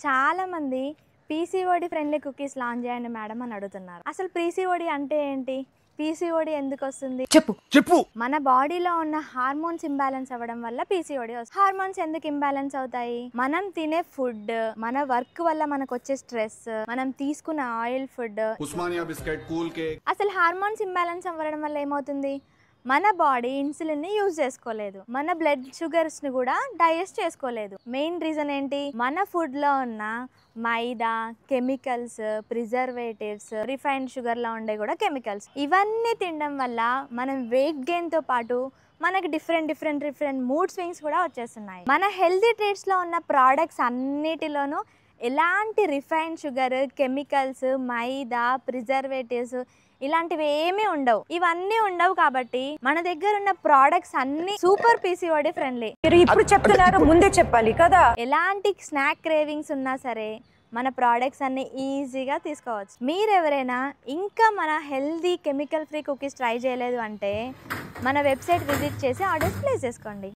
చాలా మంది PCOD friendly cookies launch చేయండి మేడం అని అడుగుతున్నారు. అసలు పీసీఓడి అంటే ఏంటి? పీసీఓడి ఎందుకు వస్తుంది? చెప్పు. మన బాడీలో ఉన్న హార్మోన్స్ ఇంబ్యాలెన్స్ అవ్వడం వల్ల పీసీఓడి వస్తుంది. హార్మోన్స్ ఎందుకు ఇంబ్యాలెన్స్ అవుతాయి? మనం తినే ఫుడ్, మన వర్క్ వల్ల మనకు వచ్చే స్ట్రెస్, మనం తీసుకున్న oil food, Osmania biscuit, cool cake. అసలు హార్మోన్స్ ఇంబ్యాలెన్స్ అవ్వడం వల్ల ఏమవుతుంది? మన బాడీ ఇన్సులిన్ ని యూజ్ చేసుకోలేదు, మన బ్లడ్ షుగర్స్ ని కూడా డైజెస్ట్ చేసుకోలేదు. మెయిన్ రీజన్ ఏంటి? మన ఫుడ్ లో ఉన్న మైదా, కెమికల్స్, ప్రిజర్వేటివ్స్, రిఫైన్డ్ షుగర్ లో ఉండే కూడా కెమికల్స్, ఇవన్నీ తినడం వల్ల మనం వెయిట్ గెయిన్ తో పాటు మనకి డిఫరెంట్ మూడ్ స్వింగ్స్ కూడా వచ్చేస్తున్నాయి. మన హెల్తీ ట్రీట్స్ లో ఉన్న ప్రోడక్ట్స్ అన్నిటిలోనూ ఎలాంటి రిఫైన్డ్ షుగర్, కెమికల్స్, మైదా, ప్రిజర్వేటివ్స్ ఇలాంటివి ఏమీ ఉండవు. ఇవన్నీ ఉండవు కాబట్టి మన దగ్గర ఉన్న ప్రోడక్ట్స్ అన్ని సూపర్ పీసీఓడి ఫ్రెండ్లీ. మీరు ఇప్పుడు చెప్తున్నారు, ముందే చెప్పాలి కదా. ఎలాంటి స్నాక్ క్రేవింగ్స్ ఉన్నా సరే మన ప్రోడక్ట్స్ అన్ని ఈజీగా తీసుకోవచ్చు. మీరు ఎవరైనా ఇంకా మన healthy chemical free cookies try చేయలేదు అంటే మన వెబ్సైట్ విజిట్ చేసి ఆర్డర్స్ ప్లేస్ చేసుకోండి.